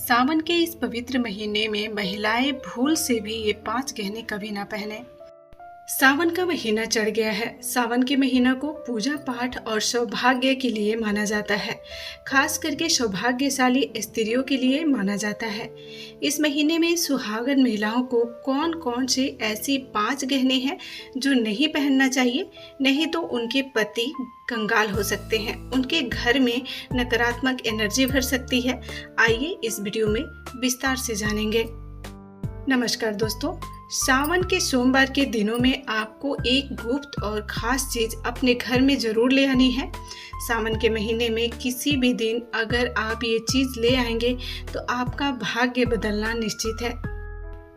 सावन के इस पवित्र महीने में महिलाएं भूल से भी ये 5 गहने कभी ना पहने। सावन का महीना चढ़ गया है। सावन के महीना को पूजा पाठ और सौभाग्य के लिए माना जाता है। खास करके सौभाग्यशाली स्त्रियों के लिए माना जाता है। इस महीने में सुहागन महिलाओं को कौन कौन से ऐसी 5 गहने हैं जो नहीं पहनना चाहिए, नहीं तो उनके पति कंगाल हो सकते हैं, उनके घर में नकारात्मक एनर्जी भर सकती है। आइए इस वीडियो में विस्तार से जानेंगे। नमस्कार दोस्तों, सावन के सोमवार के दिनों में आपको एक गुप्त और खास चीज अपने घर में जरूर ले आनी है। सावन के महीने में किसी भी दिन अगर आप ये चीज ले आएंगे तो आपका भाग्य बदलना निश्चित है।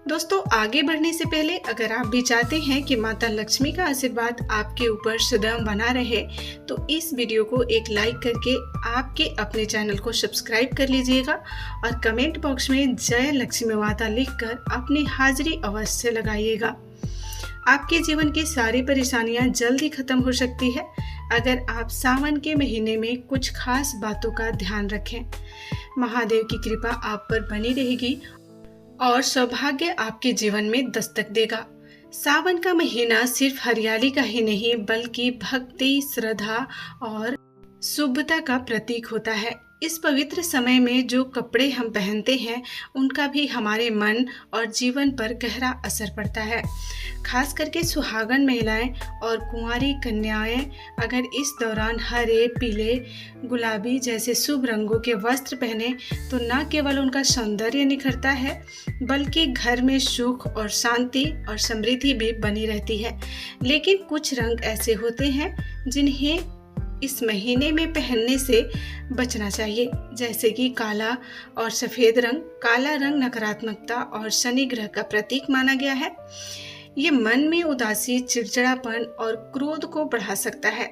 दोस्तों, आगे बढ़ने से पहले अगर आप भी चाहते हैं कि माता लक्ष्मी का आशीर्वाद आपके ऊपर सदैव बना रहे तो इस वीडियो को एक लाइक करके आपके अपने चैनल को सब्सक्राइब कर लीजिएगा और कमेंट बॉक्स में जय लक्ष्मी माता लिखकर अपनी हाजिरी अवश्य लगाइएगा। आपके जीवन की सारी परेशानियां जल्दी खत्म हो सकती है अगर आप सावन के महीने में कुछ खास बातों का ध्यान रखें। महादेव की कृपा आप पर बनी रहेगी और सौभाग्य आपके जीवन में दस्तक देगा। सावन का महीना सिर्फ हरियाली का ही नहीं बल्कि भक्ति, श्रद्धा और शुभता का प्रतीक होता है। इस पवित्र समय में जो कपड़े हम पहनते हैं उनका भी हमारे मन और जीवन पर गहरा असर पड़ता है। खास करके सुहागन महिलाएं और कुंवारी कन्याएं अगर इस दौरान हरे, पीले, गुलाबी जैसे शुभ रंगों के वस्त्र पहने तो न केवल उनका सौंदर्य निखरता है बल्कि घर में सुख और शांति और समृद्धि भी बनी रहती है। लेकिन कुछ रंग ऐसे होते हैं जिन्हें इस महीने में पहनने से बचना चाहिए, जैसे कि काला और सफ़ेद रंग। काला रंग नकारात्मकता और शनि ग्रह का प्रतीक माना गया है। ये मन में उदासी, चिड़चिड़ापन और क्रोध को बढ़ा सकता है।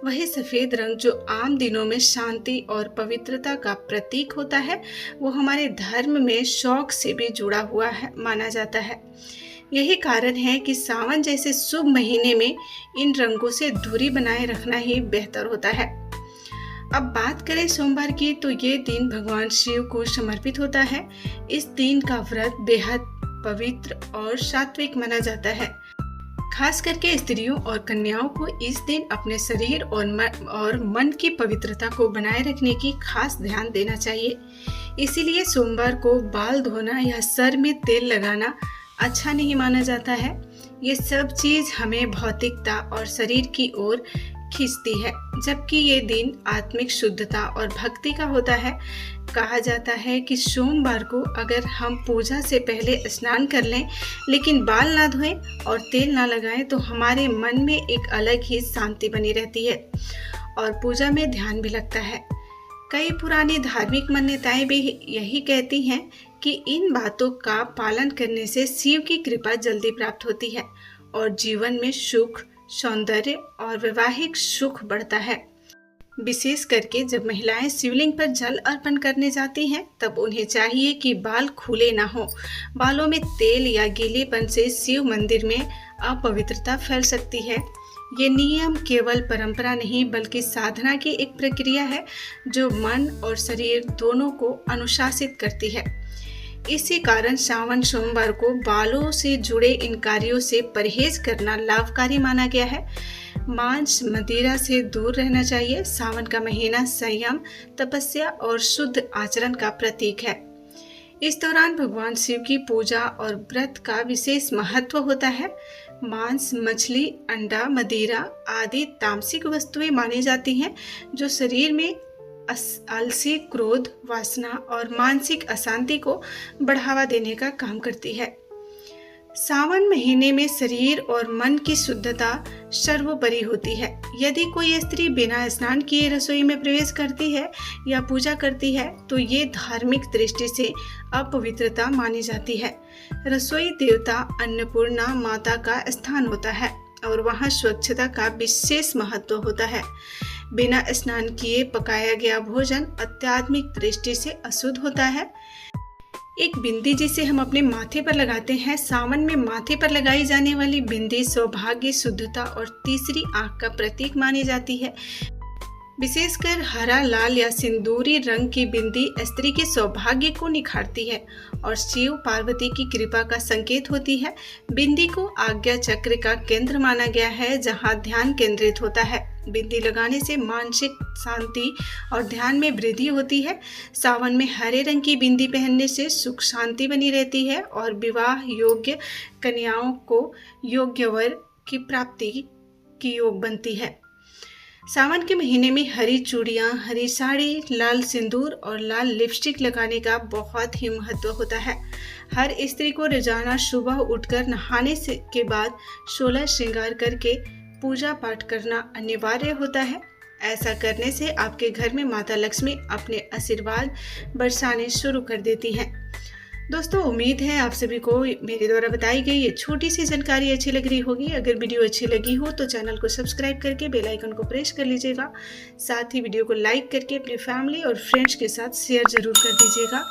वही सफ़ेद रंग जो आम दिनों में शांति और पवित्रता का प्रतीक होता है वो हमारे धर्म में शौक से भी जुड़ा हुआ है माना जाता है। यही कारण है कि सावन जैसे शुभ महीने में इन रंगों से दूरी बनाए रखना ही बेहतर होता है। अब बात करें सोमवार की तो ये दिन भगवान शिव को समर्पित होता है। इस दिन का व्रत बेहद पवित्र और सात्विक माना जाता है। खास करके स्त्रियों और कन्याओं को इस दिन अपने शरीर और मन की पवित्रता को बनाए रखने की खास ध्यान देना चाहिए। इसीलिए सोमवार को बाल धोना या सर में तेल लगाना अच्छा नहीं माना जाता है। ये सब चीज हमें भौतिकता और शरीर की ओर खींचती है, जबकि ये दिन आत्मिक शुद्धता और भक्ति का होता है। कहा जाता है कि सोमवार को अगर हम पूजा से पहले स्नान कर लें लेकिन बाल ना धोएं और तेल ना लगाएं तो हमारे मन में एक अलग ही शांति बनी रहती है और पूजा में ध्यान भी लगता है। कई पुरानी धार्मिक मान्यताएं भी यही कहती हैं कि इन बातों का पालन करने से शिव की कृपा जल्दी प्राप्त होती है और जीवन में सुख, सौंदर्य और वैवाहिक सुख बढ़ता है। विशेष करके जब महिलाएं शिवलिंग पर जल अर्पण करने जाती हैं तब उन्हें चाहिए कि बाल खुले ना हो। बालों में तेल या गीलेपन से शिव मंदिर में अपवित्रता फैल सकती है। ये नियम केवल परंपरा नहीं बल्कि साधना की एक प्रक्रिया है जो मन और शरीर दोनों को अनुशासित करती है। इसी कारण सावन सोमवार को बालों से जुड़े इन कार्यों से परहेज करना लाभकारी माना गया है। मांस, मदिरा से दूर रहना चाहिए। सावन का महीना संयम, तपस्या और शुद्ध आचरण का प्रतीक है। इस दौरान भगवान शिव की पूजा और व्रत का विशेष महत्व होता है। मांस, मछली, अंडा, मदिरा आदि तामसिक वस्तुएं मानी जाती हैं जो शरीर में आलसी, क्रोध, वासना और मानसिक अशांति को बढ़ावा देने का काम करती है। सावन महीने में शरीर और मन की शुद्धता सर्वोपरि होती है। यदि कोई स्त्री बिना स्नान किए रसोई में प्रवेश करती है या पूजा करती है तो ये धार्मिक दृष्टि से अपवित्रता मानी जाती है। रसोई देवता अन्नपूर्णा माता का स्थान होता है और वहाँ स्वच्छता का विशेष महत्व होता है। बिना स्नान किए पकाया गया भोजन आध्यात्मिक दृष्टि से अशुद्ध होता है। एक बिंदी जिसे हम अपने माथे पर लगाते हैं, सावन में माथे पर लगाई जाने वाली बिंदी सौभाग्य, शुद्धता और तीसरी आंख का प्रतीक मानी जाती है। विशेषकर हरा, लाल या सिंदूरी रंग की बिंदी स्त्री के सौभाग्य को निखारती है और शिव पार्वती की कृपा का संकेत होती है। बिंदी को आज्ञा चक्र का केंद्र माना गया है, जहां ध्यान केंद्रित होता है। बिंदी लगाने से मानसिक शांति और ध्यान में वृद्धि होती है। सावन में हरे रंग की बिंदी पहनने से सुख शांति बनी रहती है और विवाह योग्य कन्याओं को योग्य वर की प्राप्ति की योग बनती है। सावन के महीने में हरी चूड़ियाँ, हरी साड़ी, लाल सिंदूर और लाल लिपस्टिक लगाने का बहुत ही महत्व होता है। हर स्त्री को रोजाना सुबह उठकर नहाने के बाद 16 श्रृंगार करके पूजा पाठ करना अनिवार्य होता है। ऐसा करने से आपके घर में माता लक्ष्मी अपने आशीर्वाद बरसाने शुरू कर देती हैं। दोस्तों, उम्मीद है आप सभी को मेरे द्वारा बताई गई ये छोटी सी जानकारी अच्छी लग रही होगी। अगर वीडियो अच्छी लगी हो तो चैनल को सब्सक्राइब करके बेल आइकन को प्रेस कर लीजिएगा। साथ ही वीडियो को लाइक करके अपनी फैमिली और फ्रेंड्स के साथ शेयर जरूर कर दीजिएगा।